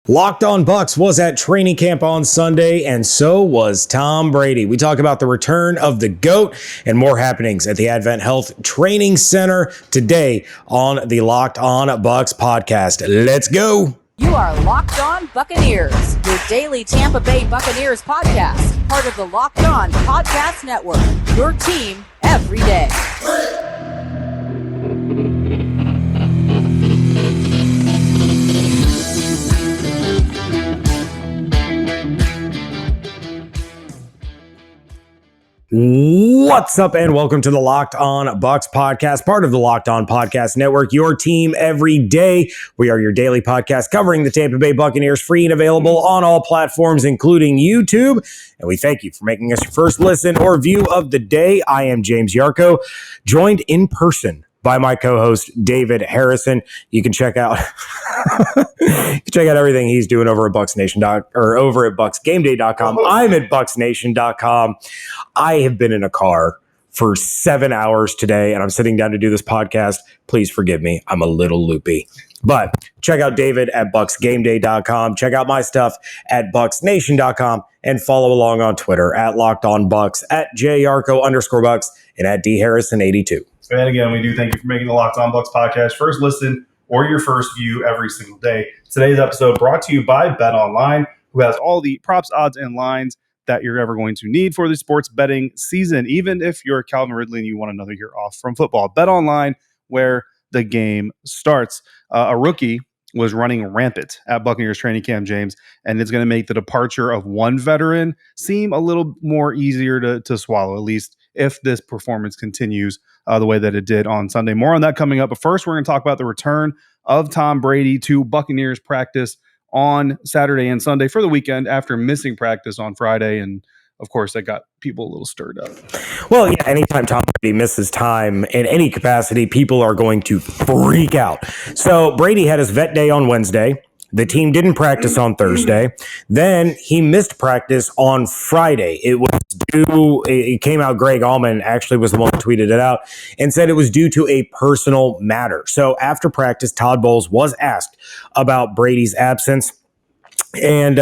Locked On Bucs was at training camp on Sunday, and so was Tom Brady. We talk about the return of the GOAT and more happenings at the Advent Health Training Center today on the Locked On Bucs podcast. Let's go. You are Locked On Buccaneers, your daily Tampa Bay Buccaneers podcast, part of the Locked On Podcast Network, your team every day. What's up, and welcome to the Locked On Bucs podcast, part of the Locked On Podcast Network, your team every day. We are your daily podcast covering the Tampa Bay Buccaneers, free and available on all platforms, including YouTube. And we thank you for making us your first listen or view of the day. I am James Yarcho, joined in person by my co-host David Harrison. You can check out everything he's doing over at over at BucsGameDay.com. I'm at BucsNation.com. I have been in a car for 7 hours today, and I'm sitting down to do this podcast. Please forgive me. I'm a little loopy. But check out David at BucsGameDay.com. Check out my stuff at BucsNation.com and follow along on Twitter at LockedOnBucs, at JYarcho_Bucs, and at DHarrison82. And again, we do thank you for making the Locked On Bucs podcast first listen or your first view every single day. Today's episode brought to you by BetOnline, who has all the props, odds, and lines that you're ever going to need for the sports betting season, even if you're Calvin Ridley and you want another year off from football. BetOnline, where the game starts. A rookie was running rampant at Buccaneers training camp, James, and it's going to make the departure of one veteran seem a little more easier to swallow, at least if this performance continues the way that it did on Sunday. More on that coming up. But first, we're going to talk about the return of Tom Brady to Buccaneers practice on Saturday and Sunday for the weekend after missing practice on Friday. And of course, that got people a little stirred up. Well, yeah, anytime Tom Brady misses time in any capacity, people are going to freak out. So Brady had his vet day on Wednesday. The team didn't practice on Thursday. Then he missed practice on Friday. It came out, Greg Allman actually was the one who tweeted it out and said it was due to a personal matter. So after practice, Todd Bowles was asked about Brady's absence. And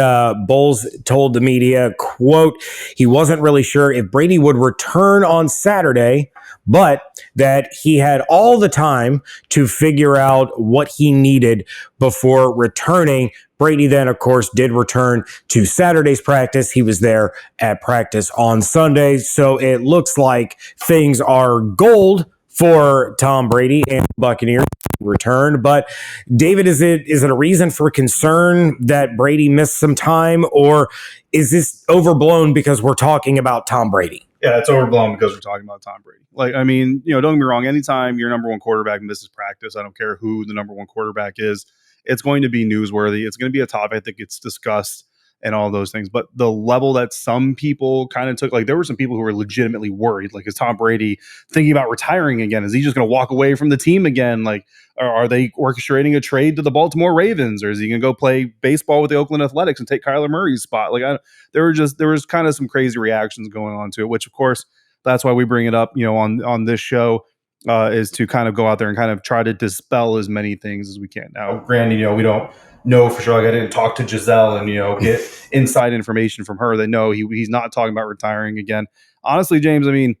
Bowles told the media, quote, he wasn't really sure if Brady would return on Saturday, but that he had all the time to figure out what he needed before returning. Brady then, of course, did return to Saturday's practice. He was there at practice on Sunday. So it looks like things are gold for Tom Brady and Buccaneers return. But David, is it a reason for concern that Brady missed some time, or is this overblown because we're talking about Tom Brady? Yeah, it's overblown because we're talking about Tom Brady. Like, I mean, don't get me wrong. Anytime your number one quarterback misses practice, I don't care who the number one quarterback is, it's going to be newsworthy. It's going to be a topic that gets discussed and all those things. But the level that some people kind of took, like there were some people who were legitimately worried, like is Tom Brady thinking about retiring again? Is he just going to walk away from the team again? Like, are they orchestrating a trade to the Baltimore Ravens, or is he going to go play baseball with the Oakland Athletics and take Kyler Murray's spot? Like, there was kind of some crazy reactions going on to it, which of course, that's why we bring it up, on this show, is to kind of go out there and kind of try to dispel as many things as we can. Now, granted, we don't know for sure. Like, I didn't talk to Giselle and, get inside information from her that no, he's not talking about retiring again. Honestly, James, I mean,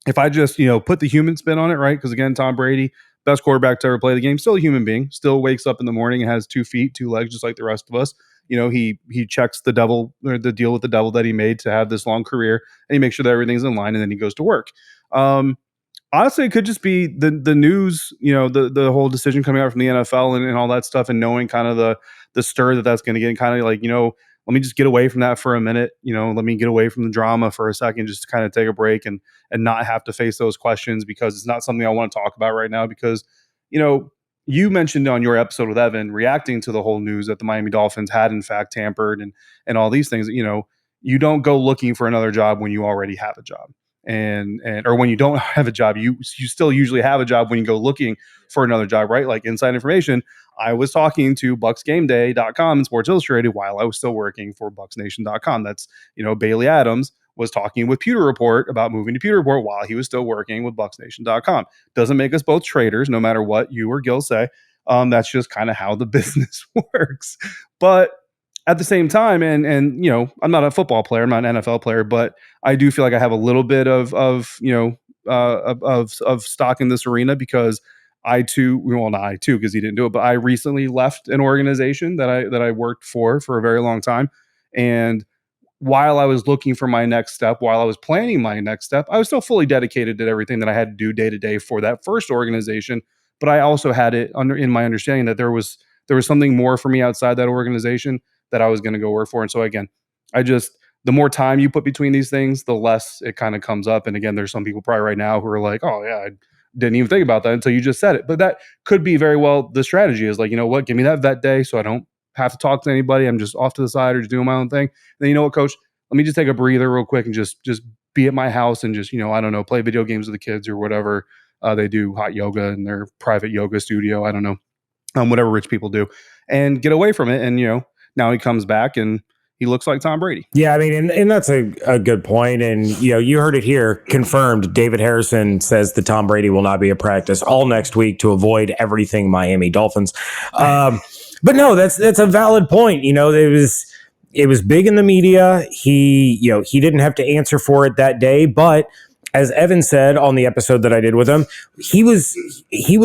if I just, put the human spin on it, right? Because again, Tom Brady, best quarterback to ever play the game, still a human being, still wakes up in the morning and has 2 feet, 2 legs, just like the rest of us. He checks the devil, or the deal with the devil that he made to have this long career, and he makes sure that everything's in line, and then he goes to work. Honestly, it could just be the news, the whole decision coming out from the NFL and all that stuff, and knowing kind of the stir that's going to get, and kind of like, let me just get away from that for a minute. Let me get away from the drama for a second, just to kind of take a break and not have to face those questions, because it's not something I want to talk about right now. Because, you mentioned on your episode with Evan, reacting to the whole news that the Miami Dolphins had in fact tampered and all these things, you don't go looking for another job when you already have a job. And or when you don't have a job, you still usually have a job when you go looking for another job, right? Like, inside information, I was talking to BucsGameDay.com and Sports Illustrated while I was still working for BucsNation.com. That's, Bailey Adams was talking with Pewter Report about moving to Pewter Report while he was still working with BucsNation.com. Doesn't make us both traitors, no matter what you or Gil say. That's just kind of how the business works. But at the same time, and you know, I'm not a football player, I'm not an NFL player, but I do feel like I have a little bit of you know of stock in this arena because I too, well, not I too, because he didn't do it, but I recently left an organization that I worked for a very long time, and while I was looking for my next step, while I was planning my next step, I was still fully dedicated to everything that I had to do day to day for that first organization. But I also had it under in my understanding that there was something more for me outside that organization that I was going to go work for. And so again, I just the more time you put between these things, the less it kind of comes up. And again, there's some people probably right now who are like, "Oh yeah, I didn't even think about that until you just said it." But that could be very well the strategy is like, you know what, give me that vet day so I don't have to talk to anybody. I'm just off to the side or just doing my own thing. And then you know what, coach, let me just take a breather real quick and just be at my house and just, you know, I don't know, play video games with the kids or whatever they do, hot yoga in their private yoga studio. I don't know, whatever rich people do, and get away from it. And you know, now he comes back and he looks like Tom Brady. Yeah, I mean, and that's a good point. And, you know, you heard it here confirmed. David Harrison says that Tom Brady will not be at practice all next week to avoid everything Miami Dolphins. But no, that's a valid point. You know, it was big in the media. He didn't have to answer for it that day, but as Evan said on the episode that I did with him, he was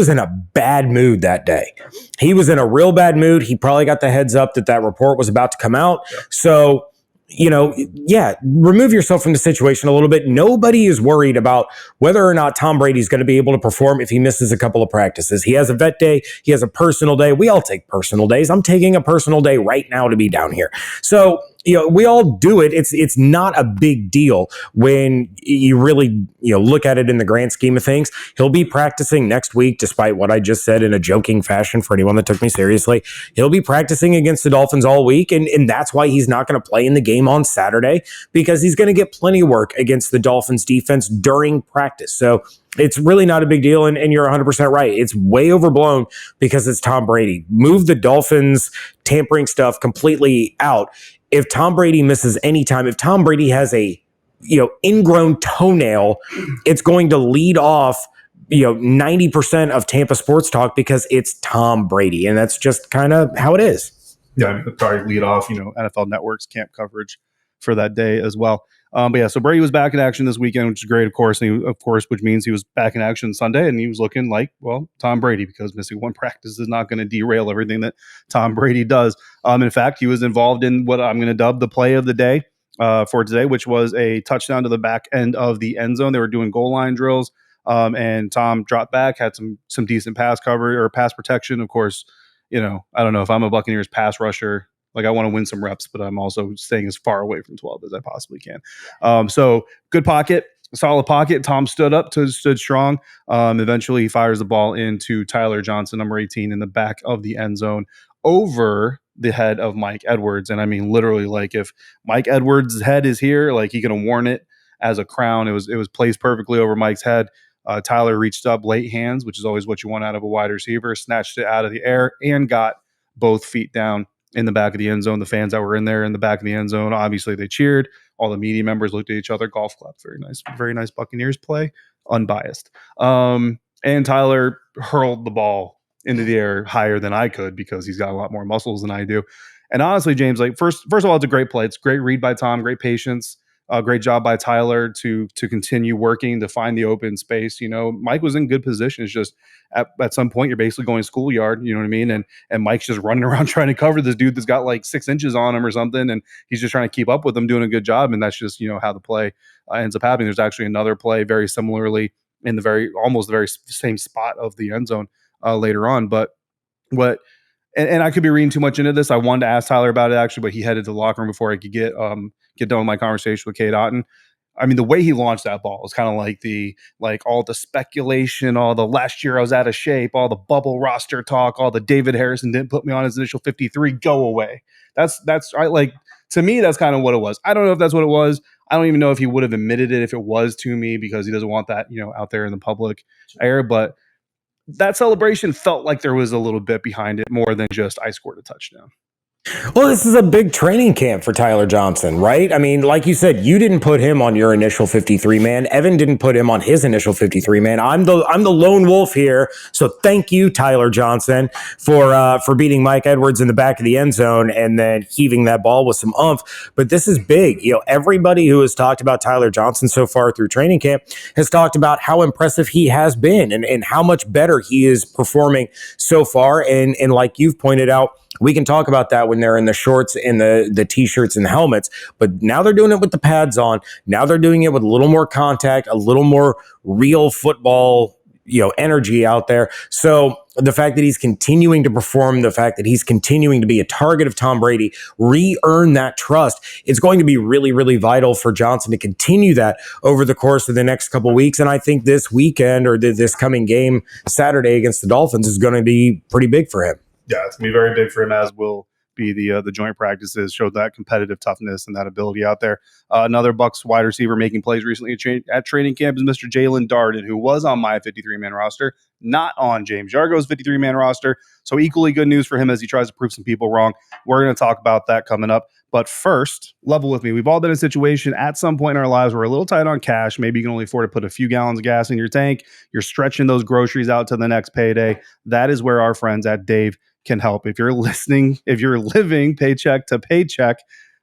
in a bad mood that day. He was in a real bad mood. He probably got the heads up that report was about to come out. Yeah. So, you know, yeah, remove yourself from the situation a little bit. Nobody is worried about whether or not Tom Brady's going to be able to perform if he misses a couple of practices. He has a vet day. He has a personal day. We all take personal days. I'm taking a personal day right now to be down here. So, you know, we all do it. It's not a big deal when you really, you know, look at it in the grand scheme of things. He'll be practicing next week, despite what I just said in a joking fashion for anyone that took me seriously. He'll be practicing against the Dolphins all week, and that's why he's not going to play in the game on Saturday, because he's going to get plenty of work against the Dolphins defense during practice. So it's really not a big deal, and you're 100% right. It's way overblown because it's Tom Brady. Move the Dolphins tampering stuff completely out. If Tom Brady misses any time, if Tom Brady has a, you know, ingrown toenail, it's going to lead off, you know, 90% of Tampa sports talk because it's Tom Brady, and that's just kind of how it is. Yeah, I mean, it'll probably lead off, you know, NFL Network's camp coverage for that day as well. But yeah, so Brady was back in action this weekend, which is great, of course. And which means he was back in action Sunday, and he was looking like, well, Tom Brady, because missing one practice is not going to derail everything that Tom Brady does. In fact, he was involved in what I'm going to dub the play of the day for today, which was a touchdown to the back end of the end zone. They were doing goal line drills, and Tom dropped back, had some decent pass cover or pass protection. Of course, you know, I don't know if I'm a Buccaneers pass rusher. Like, I want to win some reps, but I'm also staying as far away from 12 as I possibly can. So good pocket, solid pocket. Tom stood strong. Eventually he fires the ball into Tyler Johnson, number 18, in the back of the end zone over the head of Mike Edwards. And I mean, literally, like, if Mike Edwards' head is here, like, he could have worn it as a crown. It was placed perfectly over Mike's head. Tyler reached up late hands, which is always what you want out of a wide receiver, snatched it out of the air and got both feet down in the back of the end zone. The fans that were in there in the back of the end zone, obviously they cheered. All the media members looked at each other, golf clap. Very nice Buccaneers play, unbiased. And Tyler hurled the ball into the air higher than I could because he's got a lot more muscles than I do. And honestly, James, like, first of all, it's a great play. It's a great read by Tom, great patience. Great job by Tyler to continue working to find the open space. You know, Mike was in good position. It's just at some point you're basically going schoolyard. You know what I mean? And Mike's just running around trying to cover this dude that's got like 6 inches on him or something, and he's just trying to keep up with him, doing a good job. And that's just, you know, how the play ends up happening. There's actually another play very similarly in almost the very same spot of the end zone later on. But what? And I could be reading too much into this. I wanted to ask Tyler about it actually, but he headed to the locker room before I could get done with my conversation with Cade Otten. I mean, the way he launched that ball was kind of like all the speculation, all the last year I was out of shape, all the bubble roster talk, all the David Harrison didn't put me on his initial 53, go away. That's right. Like, to me, that's kind of what it was. I don't know if that's what it was. I don't even know if he would have admitted it if it was to me, because he doesn't want that, you know, out there in the public air. But that celebration felt like there was a little bit behind it, more than just I scored a touchdown. Well, this is a big training camp for Tyler Johnson, right? I mean, like you said, you didn't put him on your initial 53 man. Evan didn't put him on his initial 53 man. I'm the lone wolf here. So thank you, Tyler Johnson, for beating Mike Edwards in the back of the end zone and then heaving that ball with some oomph. But this is big. You know, everybody who has talked about Tyler Johnson so far through training camp has talked about how impressive he has been and how much better he is performing so far. And like you've pointed out, we can talk about that when they're in the shorts and the t-shirts and the helmets, but now they're doing it with the pads on. Now they're doing it with a little more contact, a little more real football, energy out there. So the fact that he's continuing to perform, the fact that he's continuing to be a target of Tom Brady, re-earn that trust, it's going to be really, really vital for Johnson to continue that over the course of the next couple of weeks. And I think this weekend or this coming game Saturday against the Dolphins is going to be pretty big for him. Yeah, it's going to be very big for him, as will be the joint practices. Showed that competitive toughness and that ability out there. Another Bucs wide receiver making plays recently at training camp is Mr. Jalen Darden, who was on my 53-man roster, not on James Yarcho's 53-man roster. So equally good news for him as he tries to prove some people wrong. We're going to talk about that coming up. But first, level with me. We've all been in a situation at some point in our lives where we're a little tight on cash. Maybe you can only afford to put a few gallons of gas in your tank. You're stretching those groceries out to the next payday. That is where our friends at Dave can help. If you're living paycheck to paycheck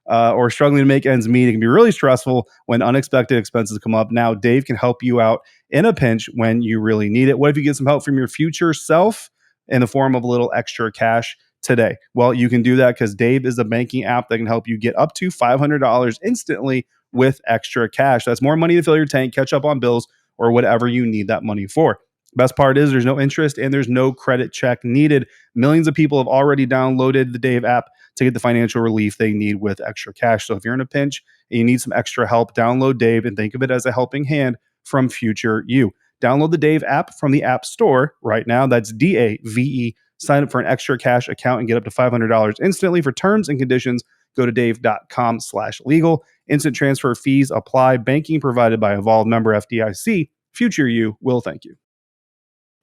or struggling to make ends meet, it can be really stressful when unexpected expenses come up. Now, Dave can help you out in a pinch when you really need it. What if you get some help from your future self in the form of a little extra cash today? Well, you can do that because Dave is a banking app that can help you get up to $500 instantly with extra cash. That's more money to fill your tank, catch up on bills, or whatever you need that money for. Best part is there's no interest and there's no credit check needed. Millions of people have already downloaded the Dave app to get the financial relief they need with extra cash. So if you're in a pinch and you need some extra help, download Dave and think of it as a helping hand from future you. Download the Dave app from the App Store right now. That's DAVE. Sign up for an extra cash account and get up to $500 instantly. For terms and conditions, go to dave.com/legal. Instant transfer fees apply. Banking provided by Evolve, member FDIC. Future you will thank you.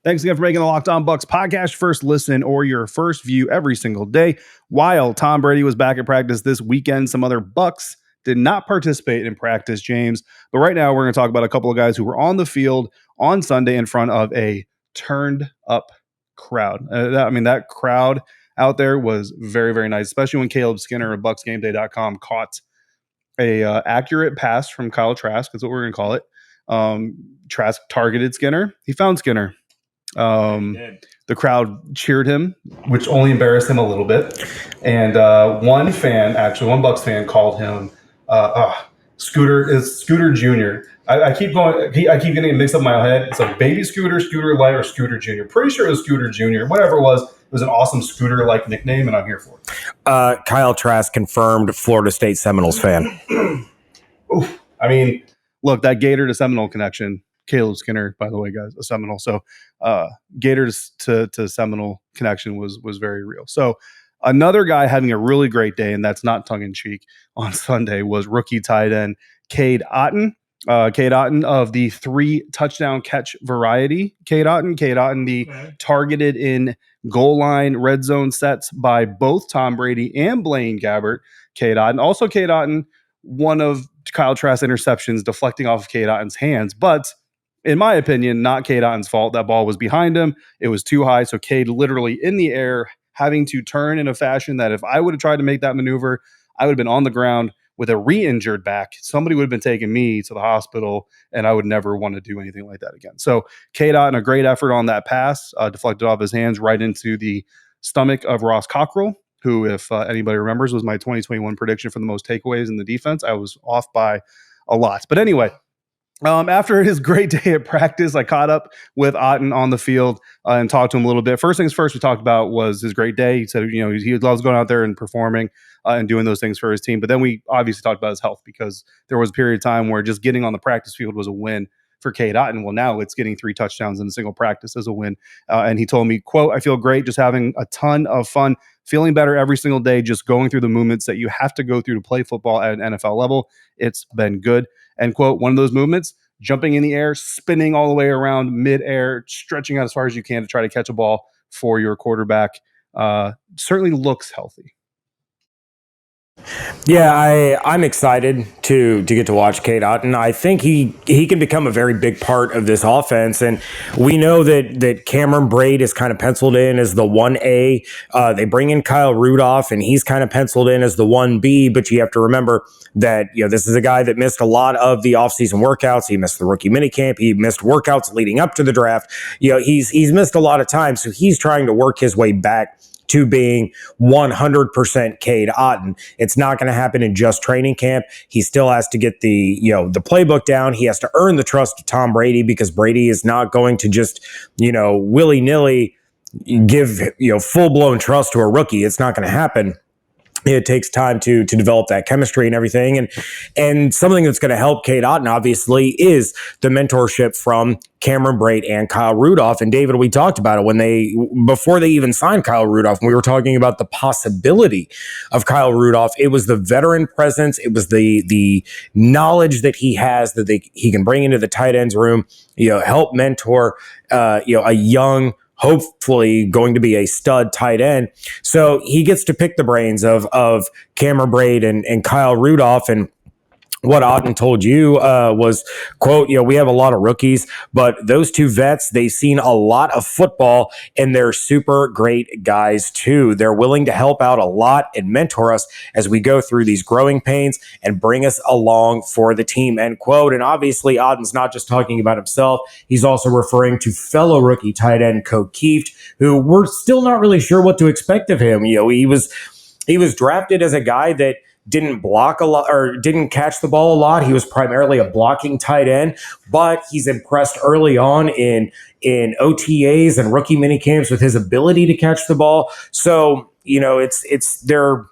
Thanks again for making the Locked On Bucs podcast first listen or your first view every single day. While Tom Brady was back at practice this weekend, some other Bucs did not participate in practice, James. But right now, we're going to talk about a couple of guys who were on the field on Sunday in front of a turned up crowd. That crowd out there was very, very nice, especially when Caleb Skinner of BucsGameDay.com caught a accurate pass from Kyle Trask. That's what we're going to call it. Trask targeted Skinner. He found Skinner. The crowd cheered him, which only embarrassed him a little bit. And one Bucs fan called him Scooter Jr. I keep getting it mixed up in my head. It's like Baby Scooter, Scooter Light, or Scooter Jr. Pretty sure it was Scooter Jr. Whatever it was an awesome Scooter-like nickname, and I'm here for it. Kyle Trask confirmed Florida State Seminoles fan. Oof. I mean, look, that Gator to Seminole connection. Caleb Skinner, by the way, guys, a Seminole. So Gators to Seminole connection was very real. So another guy having a really great day, and that's not tongue-in-cheek, on Sunday was rookie tight end Cade Otten. Cade Otten of the 3-touchdown catch variety. Cade Otten, the targeted in goal line red zone sets by both Tom Brady and Blaine Gabbert. Cade Otten. Also Cade Otten, one of Kyle Trask's interceptions deflecting off of Cade Otten's hands, but in my opinion, not Cade Otten's fault. That ball was behind him. It was too high. So Cade literally in the air, having to turn in a fashion that if I would have tried to make that maneuver, I would have been on the ground with a re-injured back. Somebody would have been taking me to the hospital, and I would never want to do anything like that again. So Cade Otten, a great effort on that pass, deflected off his hands right into the stomach of Ross Cockrell, who, if anybody remembers, was my 2021 prediction for the most takeaways in the defense. I was off by a lot. But anyway, after his great day at practice, I caught up with Otten on the field and talked to him a little bit. First things first we talked about was his great day. He said, he loves going out there and performing and doing those things for his team. But then we obviously talked about his health, because there was a period of time where just getting on the practice field was a win for Cade Otten. Well, now it's getting 3 touchdowns in a single practice as a win. And he told me, quote, "I feel great, just having a ton of fun, feeling better every single day, just going through the movements that you have to go through to play football at an NFL level. It's been good." End quote. One of those movements, jumping in the air, spinning all the way around midair, stretching out as far as you can to try to catch a ball for your quarterback, certainly looks healthy. Yeah, I'm excited to get to watch Cade Otten. I think he can become a very big part of this offense, and we know that Cameron Brate is kind of penciled in as the 1A. They bring in Kyle Rudolph, and he's kind of penciled in as the 1B. But you have to remember that this is a guy that missed a lot of the offseason workouts. He missed the rookie minicamp. He missed workouts leading up to the draft. He's missed a lot of time, so he's trying to work his way back to being 100% Cade Otton. It's not going to happen in just training camp. He still has to get the playbook down. He has to earn the trust of Tom Brady, because Brady is not going to just, willy-nilly give, full-blown trust to a rookie. It's not going to happen. It takes time to develop that chemistry and everything. And something that's going to help Cade Otten, obviously, is the mentorship from Cameron Brate and Kyle Rudolph. And David, we talked about it before they even signed Kyle Rudolph, when we were talking about the possibility of Kyle Rudolph. It was the veteran presence. It was the knowledge that he has that he can bring into the tight ends room, help mentor, a young, hopefully going to be a stud tight end. So he gets to pick the brains of Cameron Brate and Kyle Rudolph. And what Otten told you was, quote, we have a lot of rookies, but those two vets, they've seen a lot of football, and they're super great guys too. They're willing to help out a lot and mentor us as we go through these growing pains and bring us along for the team, end quote. And obviously, Otten's not just talking about himself. He's also referring to fellow rookie tight end Coke Kieft, who we're still not really sure what to expect of him. He was drafted as a guy that didn't block a lot or didn't catch the ball a lot. He was primarily a blocking tight end, but he's impressed early on in OTAs and rookie minicamps with his ability to catch the ball. So, they're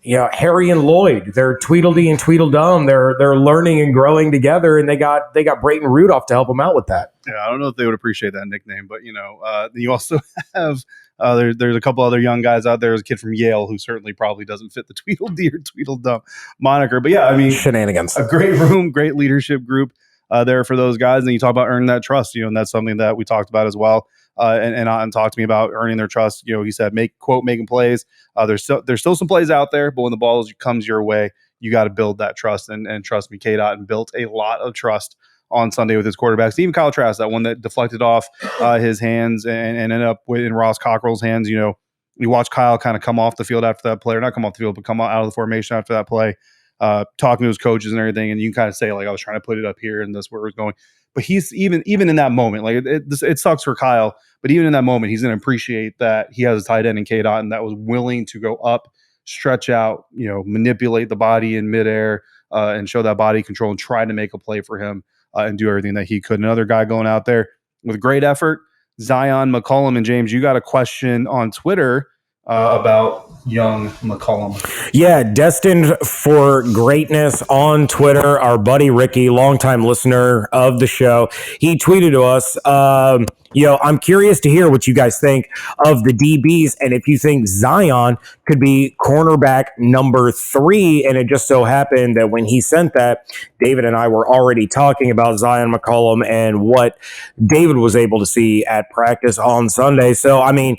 Harry and Lloyd, they're Tweedledee and Tweedledum. They're learning and growing together, and they got Brate and Rudolph to help them out with that. Yeah, I don't know if they would appreciate that nickname, but you also have there's a couple other young guys out there. There's a kid from Yale who certainly probably doesn't fit the Tweedledee or Tweedledum moniker. But yeah, I mean, shenanigans. A great room, great leadership group there for those guys. And you talk about earning that trust, and that's something that we talked about as well. And talked to me about earning their trust. He said, making plays. There's still some plays out there, but when the ball comes your way, you got to build that trust. And trust me, Cade Otten built a lot of trust on Sunday with his quarterbacks. Even Kyle Trask, that one that deflected off his hands and ended up in Ross Cockrell's hands. You watch Kyle kind of come off the field after that play, or not come off the field, but come out of the formation after that play, talking to his coaches and everything. And you can kind of say, like, I was trying to put it up here and that's where it was going. But he's even in that moment, like it sucks for Kyle, but even in that moment, he's going to appreciate that he has a tight end in Cade Otten that was willing to go up, stretch out, manipulate the body in midair, and show that body control and try to make a play for him and do everything that he could. Another guy going out there with great effort, Zion McCollum. And James, you got a question on Twitter about young McCollum. Yeah, destined for greatness on Twitter. Our buddy Ricky, longtime listener of the show, he tweeted to us, I'm curious to hear what you guys think of the DBs and if you think Zion could be cornerback number 3. And it just so happened that when he sent that, David and I were already talking about Zion McCollum and what David was able to see at practice on Sunday. So, I mean,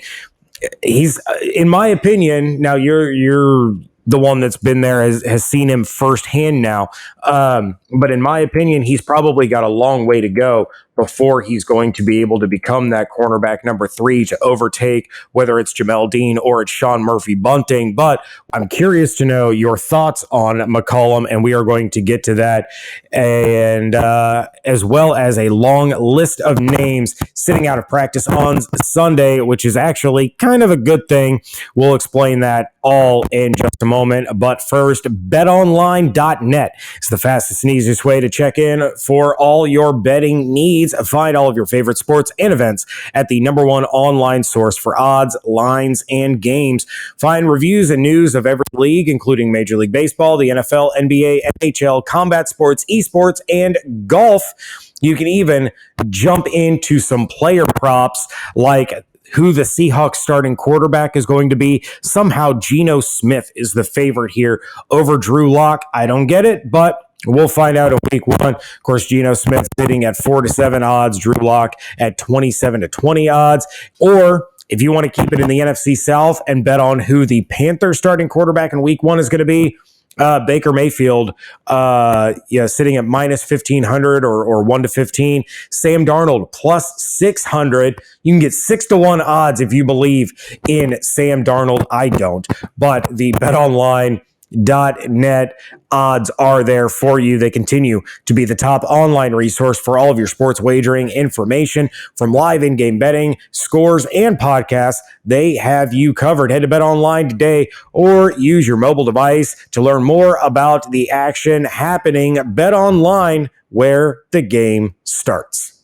he's, in my opinion, now you're the one that's been there, has seen him firsthand now. But in my opinion, he's probably got a long way to go before he's going to be able to become that cornerback number 3 to overtake whether it's Jamel Dean or it's Sean Murphy-Bunting. But I'm curious to know your thoughts on McCollum, and we are going to get to that, and as well as a long list of names sitting out of practice on Sunday, which is actually kind of a good thing. We'll explain that all in just a moment. But first, betonline.net is the fastest and easiest way to check in for all your betting needs. Find all of your favorite sports and events at the #1 online source for odds, lines, and games. Find reviews and news of every league, including Major League Baseball, the NFL, NBA, NHL, combat sports, esports, and golf. You can even jump into some player props like who the Seahawks starting quarterback is going to be. Somehow Geno Smith is the favorite here over Drew Lock. I don't get it, but we'll find out in week 1. Of course, Geno Smith sitting at 4-7 odds, Drew Lock at 27-20 odds. Or If you want to keep it in the NFC South and bet on who the Panthers starting quarterback in week 1 is going to be, Baker Mayfield, sitting at minus 1,500 or 1-15. Sam Darnold plus 600. You can get 6-1 odds if you believe in Sam Darnold. I don't, but the BetOnline.net odds are there for you. They continue to be the top online resource for all of your sports wagering information, from live in-game betting, scores, and podcasts. They have you covered. Head to BetOnline today or use your mobile device to learn more about the action happening. BetOnline, where the game starts.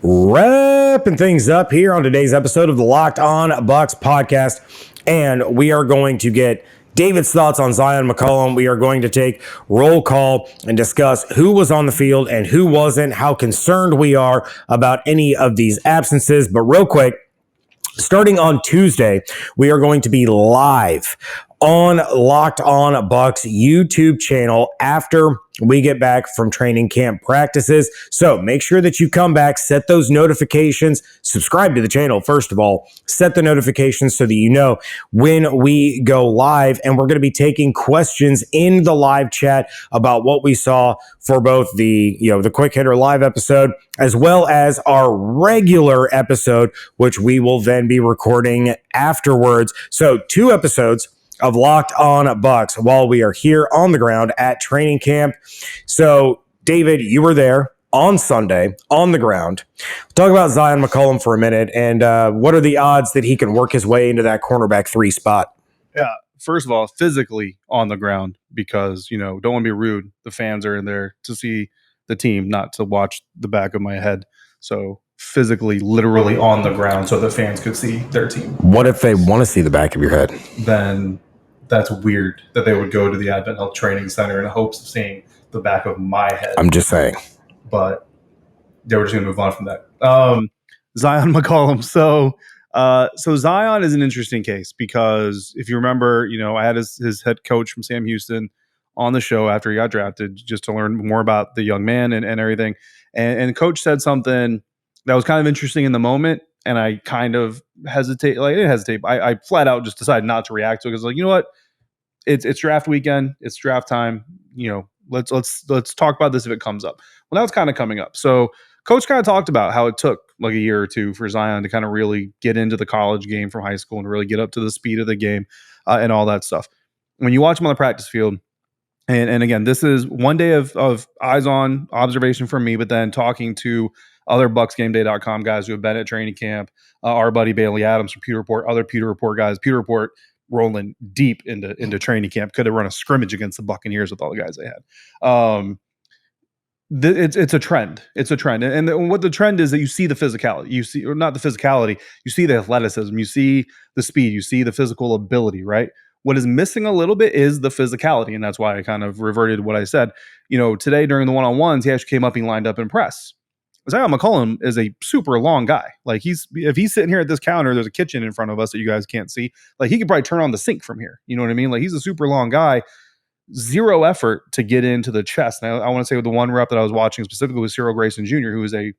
Wrapping things up here on today's episode of the Locked On Bucs podcast, and we are going to get David's thoughts on Zion McCollum. We are going to take roll call and discuss who was on the field and who wasn't, how concerned we are about any of these absences. But real quick, starting on Tuesday, we are going to be live on Locked On Bucs YouTube channel after we get back from training camp practices. So make sure that you come back, set those notifications, subscribe to the channel. First of all, set the notifications so that you know when we go live. And we're going to be taking questions in the live chat about what we saw for both the quick hitter live episode, as well as our regular episode, which we will then be recording afterwards. So 2 episodes of Locked On Bucs while we are here on the ground at training camp. So, David, you were there on Sunday on the ground. Talk about Zion McCollum for a minute, and what are the odds that he can work his way into that cornerback 3 spot? Yeah, first of all, physically on the ground, because, don't want to be rude. The fans are in there to see the team, not to watch the back of my head. So physically, literally on the ground so the fans could see their team. What if they want to see the back of your head? Then that's weird that they would go to the Advent Health Training Center in hopes of seeing the back of my head. I'm just saying. But they were just going to move on from that. Zion McCollum. So Zion is an interesting case because if you remember, I had his head coach from Sam Houston on the show after he got drafted just to learn more about the young man and everything. And coach said something that was kind of interesting in the moment. And I kind of hesitate. I flat out just decided not to react to it because, you know what? It's draft weekend. It's draft time. Let's talk about this if it comes up. Well, now it's kind of coming up. So coach kind of talked about how it took like a year or two for Zion to kind of really get into the college game from high school and really get up to the speed of the game and all that stuff. When you watch him on the practice field, and again, this is one day of eyes on observation from me, but then talking to other BucsGameDay.com guys who have been at training camp, our buddy Bailey Adams from Pewter Report, other Pewter Report guys. Pewter Report rolling deep into training camp. Could have run a scrimmage against the Buccaneers with all the guys they had. It's a trend. It's a trend. And what the trend is that you see the physicality. You see, or not the physicality, you see the athleticism, you see the speed, you see the physical ability, right? What is missing a little bit is the physicality, and that's why I kind of reverted what I said. Today during the one-on-ones, he actually came up and lined up in press. Zion McCollum is a super long guy. Like if he's sitting here at this counter, there's a kitchen in front of us that you guys can't see. Like he could probably turn on the sink from here. You know what I mean? Like he's a super long guy. Zero effort to get into the chest. Now I want to say with the one rep that I was watching specifically was Cyril Grayson Jr., who is a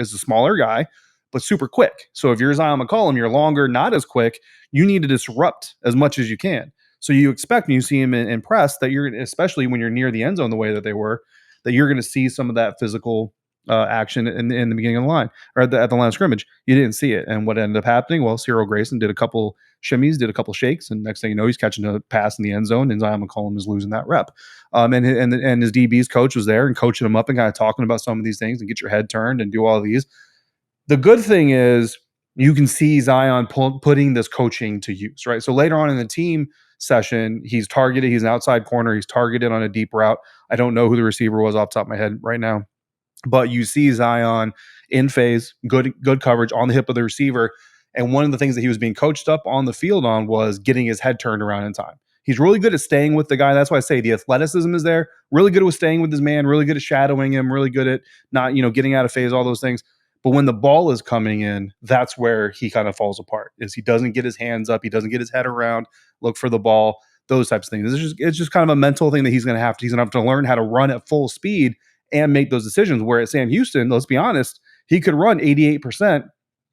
smaller guy, but super quick. So if you're Zion McCollum, you're longer, not as quick. You need to disrupt as much as you can. So you expect when you see him in press that you're, especially when you're near the end zone the way that they were, that you're going to see some of that physical action in the beginning of the line or at the line of scrimmage. You didn't see it. And what ended up happening? Well, Cyril Grayson did a couple shimmies, did a couple shakes, and next thing you know, he's catching a pass in the end zone, and Zion McCollum is losing that rep. And his DB's coach was there and coaching him up and kind of talking about some of these things and get your head turned and do all of these. The good thing is you can see Zion putting this coaching to use, right? So later on in the team session, he's targeted. He's an outside corner. He's targeted on a deep route. I don't know who the receiver was off the top of my head right now. But you see Zion in phase, good coverage on the hip of the receiver. And one of the things that he was being coached up on the field on was getting his head turned around in time. He's really good at staying with the guy. That's why I say the athleticism is there. Really good at staying with his man, really good at shadowing him, really good at not, getting out of phase, all those things. But when the ball is coming in, that's where he kind of falls apart, is he doesn't get his hands up. He doesn't get his head around, look for the ball, those types of things. It's just kind of a mental thing that he's going to have to learn how to run at full speed and make those decisions. Where at Sam Houston, let's be honest, he could run 88%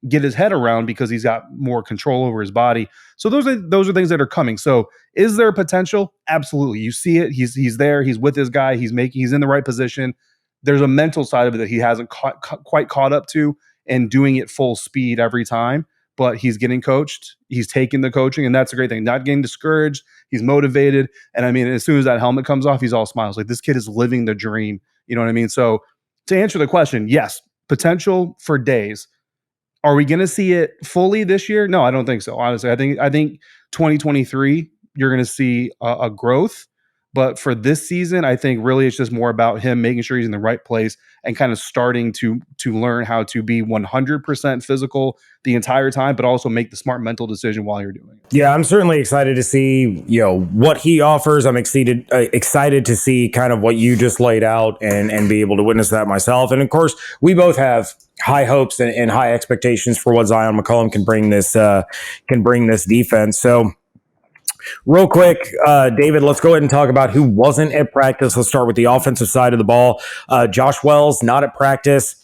get his head around because he's got more control over his body. So those are things that are coming. So is there potential? Absolutely. You see it. He's there. He's with his guy. He's in the right position. There's a mental side of it that he hasn't quite caught up to and doing it full speed every time. But he's getting coached. He's taking the coaching, and that's a great thing. Not getting discouraged. He's motivated. And I mean, as soon as that helmet comes off, he's all smiles. Like, this kid is living the dream. You know what I mean? So to answer the question, yes, potential for days. Are we going to see it fully this year? No, I don't think so. Honestly, I think 2023, you're going to see a growth. But for this season, I think really it's just more about him making sure he's in the right place and kind of starting to learn how to be 100% physical the entire time, but also make the smart mental decision while you're doing it. Yeah, I'm certainly excited to see, what he offers. I'm excited to see kind of what you just laid out and be able to witness that myself. And of course, we both have high hopes and high expectations for what Zion McCollum can bring this defense. So real quick, David, let's go ahead and talk about who wasn't at practice. Let's start with the offensive side of the ball. Josh Wells, not at practice.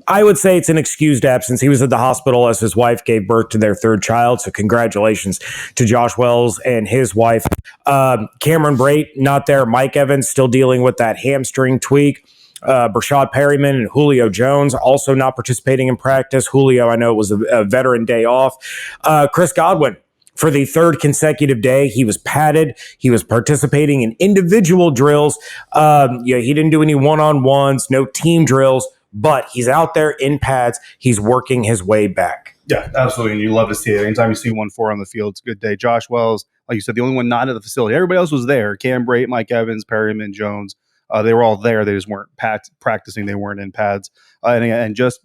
I would say it's an excused absence. He was at the hospital as his wife gave birth to their third child. So congratulations to Josh Wells and his wife. Cameron Brate, not there. Mike Evans still dealing with that hamstring tweak. Breshad Perriman and Julio Jones also not participating in practice. Julio, I know it was a veteran day off. Chris Godwin, for the third consecutive day, he was padded. He was participating in individual drills. He didn't do any one-on-ones, no team drills, but he's out there in pads. He's working his way back. Yeah, absolutely. And you love to see it. Anytime you see 1-4 on the field, it's a good day. Josh Wells, like you said, the only one not at the facility. Everybody else was there. Cam Brate, Mike Evans, Perryman, Jones. They were all there. They just weren't practicing. They weren't in pads. And just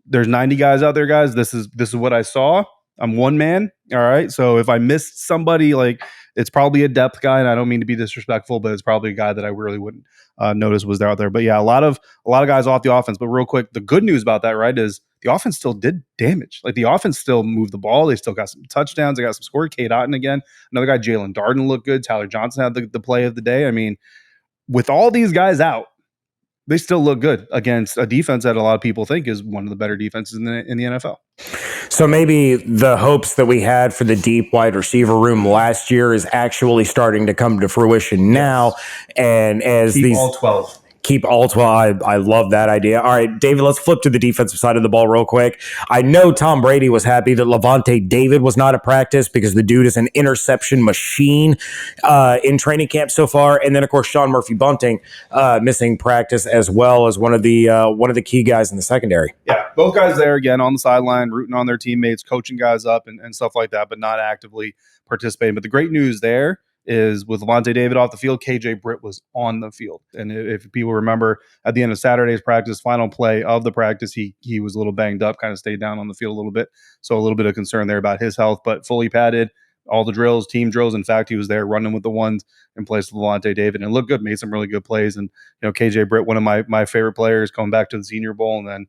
there's 90 guys out there, guys. This is what I saw. I'm one man. All right. So if I missed somebody, like, it's probably a depth guy, and I don't mean to be disrespectful, but it's probably a guy that I really wouldn't notice was out there. But yeah, a lot of guys off the offense. But real quick, the good news about that, right, is the offense still did damage. Like, the offense still moved the ball. They still got some touchdowns. They got some score. Cade Otten again. Another guy, Jalen Darden, looked good. Tyler Johnson had the play of the day. I mean, with all these guys out, they still look good against a defense that a lot of people think is one of the better defenses in the NFL. So maybe the hopes that we had for the deep wide receiver room last year is actually starting to come to fruition now. And as Keep all 12. Keep all 12. I love that idea. All right, David, let's flip to the defensive side of the ball real quick. I know Tom Brady was happy that Lavonte David was not at practice because the dude is an interception machine in training camp so far. And then, of course, Sean Murphy-Bunting missing practice as well as one of the key guys in the secondary. Yeah, both guys there again on the sideline, rooting on their teammates, coaching guys up and stuff like that, but not actively participating. But the great news there is with Lavonte David off the field, KJ Britt was on the field. And if people remember, at the end of Saturday's practice, final play of the practice, he was a little banged up, kind of stayed down on the field a little bit. So a little bit of concern there about his health, but fully padded, all the drills, team drills. In fact, he was there running with the ones in place of Lavonte David and looked good, made some really good plays. And, KJ Britt, one of my favorite players, coming back to the Senior Bowl, and then,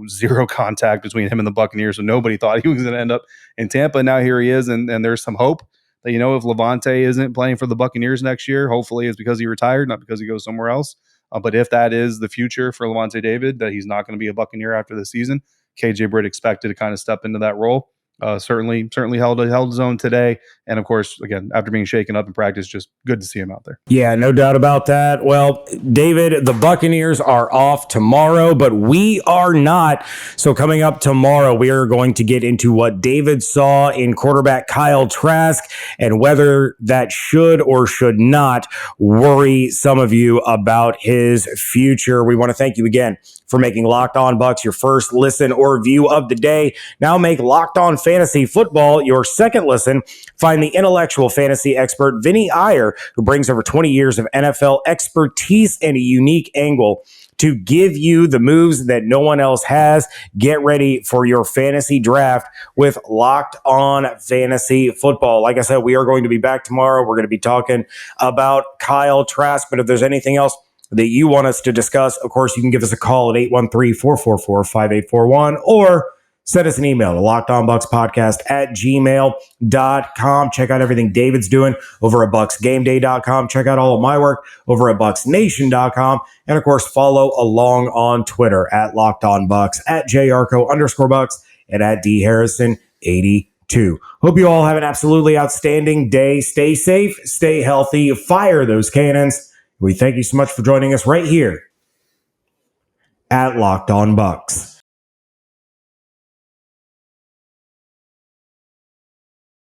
zero contact between him and the Buccaneers. So nobody thought he was going to end up in Tampa. Now here he is, and there's some hope. If Lavonte isn't playing for the Buccaneers next year, hopefully it's because he retired, not because he goes somewhere else. But if that is the future for Lavonte David, that he's not going to be a Buccaneer after this season, KJ Britt expected to kind of step into that role. Certainly held his own today. And of course, again, after being shaken up in practice, just good to see him out there. Yeah, no doubt about that. Well, David, the Buccaneers are off tomorrow, but we are not. So coming up tomorrow, we are going to get into what David saw in quarterback Kyle Trask and whether that should or should not worry some of you about his future. We want to thank you again for making Locked On Bucs your first listen or view of the day. Now make Locked On Fantasy Football your second listen. Find the intellectual fantasy expert Vinny Iyer, who brings over 20 years of NFL expertise and a unique angle to give you the moves that no one else has. Get ready for your fantasy draft with Locked On Fantasy Football. Like I said, we are going to be back tomorrow. We're going to be talking about Kyle Trask, but if there's anything else that you want us to discuss, of course, you can give us a call at 813-444-5841 or send us an email to lockedonbuckspodcast@gmail.com. Check out everything David's doing over at bucksgameday.com. Check out all of my work over at bucksnation.com. And of course, follow along on Twitter at LockedOnBucks, at JYarcho_Bucks, and at dharrison82. Hope you all have an absolutely outstanding day. Stay safe, stay healthy, fire those cannons. We thank you so much for joining us right here at Locked On Bucs.